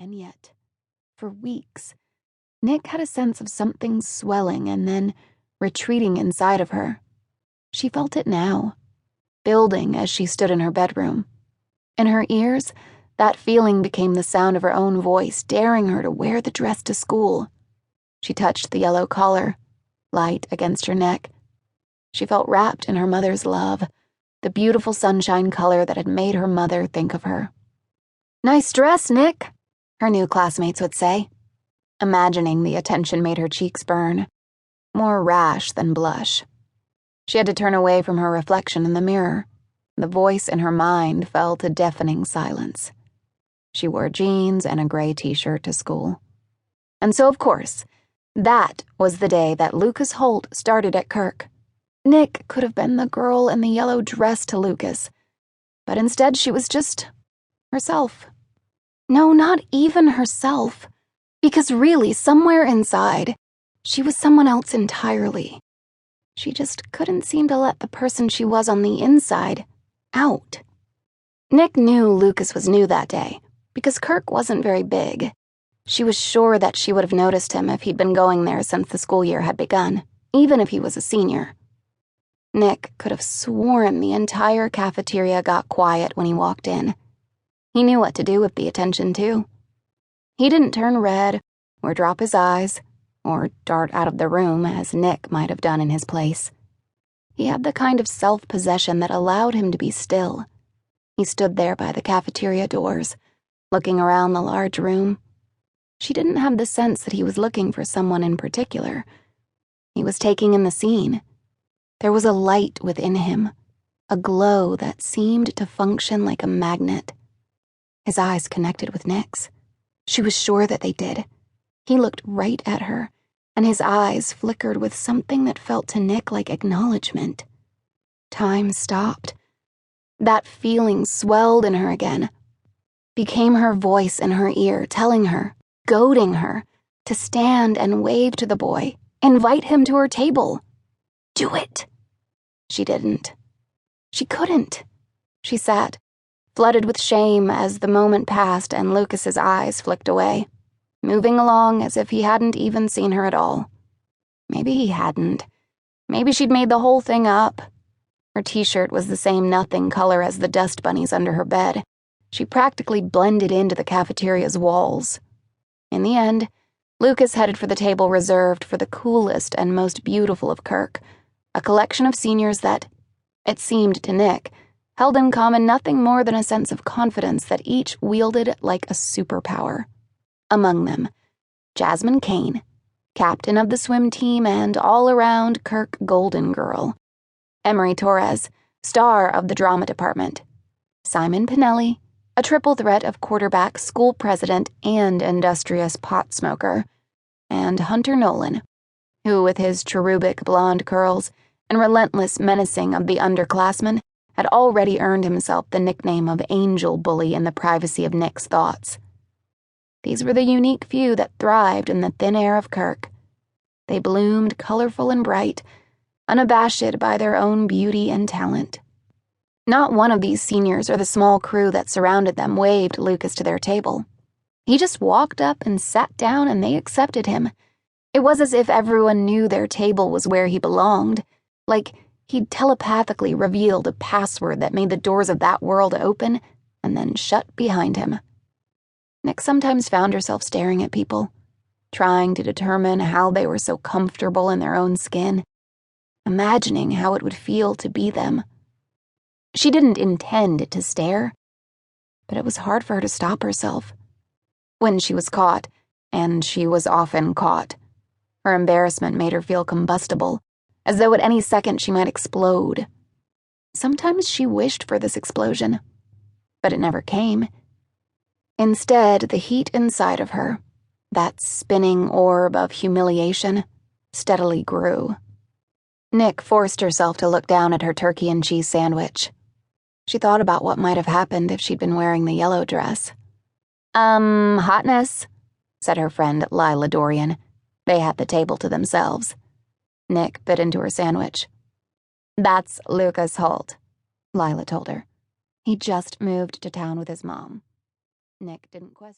And yet, for weeks, Nick had a sense of something swelling and then retreating inside of her. She felt it now, building as she stood in her bedroom. In her ears, that feeling became the sound of her own voice daring her to wear the dress to school. She touched the yellow collar, light against her neck. She felt wrapped in her mother's love, the beautiful sunshine color that had made her mother think of her. "Nice dress, Nick," her new classmates would say. Imagining the attention made her cheeks burn, more rash than blush. She had to turn away from her reflection in the mirror. The voice in her mind fell to deafening silence. She wore jeans and a gray t-shirt to school. And so, of course, that was the day that Lucas Holt started at Kirk. Nick could have been the girl in the yellow dress to Lucas, but instead she was just herself. No, not even herself, because really, somewhere inside, she was someone else entirely. She just couldn't seem to let the person she was on the inside out. Nick knew Lucas was new that day, because Kirk wasn't very big. She was sure that she would have noticed him if he'd been going there since the school year had begun, even if he was a senior. Nick could have sworn the entire cafeteria got quiet when he walked in. He knew what to do with the attention, too. He didn't turn red, or drop his eyes, or dart out of the room as Nick might have done in his place. He had the kind of self-possession that allowed him to be still. He stood there by the cafeteria doors, looking around the large room. She didn't have the sense that he was looking for someone in particular. He was taking in the scene. There was a light within him, a glow that seemed to function like a magnet. His eyes connected with Nick's. She was sure that they did. He looked right at her, and his eyes flickered with something that felt to Nick like acknowledgement. Time stopped. That feeling swelled in her again, became her voice in her ear, telling her, goading her, to stand and wave to the boy, invite him to her table. Do it. She didn't. She couldn't. She sat, flooded with shame as the moment passed and Lucas's eyes flicked away, moving along as if he hadn't even seen her at all. Maybe he hadn't. Maybe she'd made the whole thing up. Her t-shirt was the same nothing color as the dust bunnies under her bed. She practically blended into the cafeteria's walls. In the end, Lucas headed for the table reserved for the coolest and most beautiful of Kirk, a collection of seniors that, it seemed to Nick, held in common nothing more than a sense of confidence that each wielded like a superpower. Among them, Jasmine Kane, captain of the swim team and all-around Kirk Golden Girl; Emery Torres, star of the drama department; Simon Pinelli, a triple threat of quarterback, school president, and industrious pot smoker; and Hunter Nolan, who, with his cherubic blonde curls and relentless menacing of the underclassmen, had already earned himself the nickname of Angel Bully in the privacy of Nick's thoughts. These were the unique few that thrived in the thin air of Kirk. They bloomed colorful and bright, unabashed by their own beauty and talent. Not one of these seniors or the small crew that surrounded them waved Lucas to their table. He just walked up and sat down and they accepted him. It was as if everyone knew their table was where he belonged, like he'd telepathically revealed a password that made the doors of that world open and then shut behind him. Nick sometimes found herself staring at people, trying to determine how they were so comfortable in their own skin, imagining how it would feel to be them. She didn't intend to stare, but it was hard for her to stop herself. When she was caught, and she was often caught, her embarrassment made her feel combustible, as though at any second she might explode. Sometimes she wished for this explosion, but it never came. Instead, the heat inside of her, that spinning orb of humiliation, steadily grew. Nick forced herself to look down at her turkey and cheese sandwich. She thought about what might have happened if she'd been wearing the yellow dress. Hotness," said her friend Lila Dorian. They had the table to themselves. Nick bit into her sandwich. "That's Lucas Holt," Lila told her. "He just moved to town with his mom." Nick didn't question.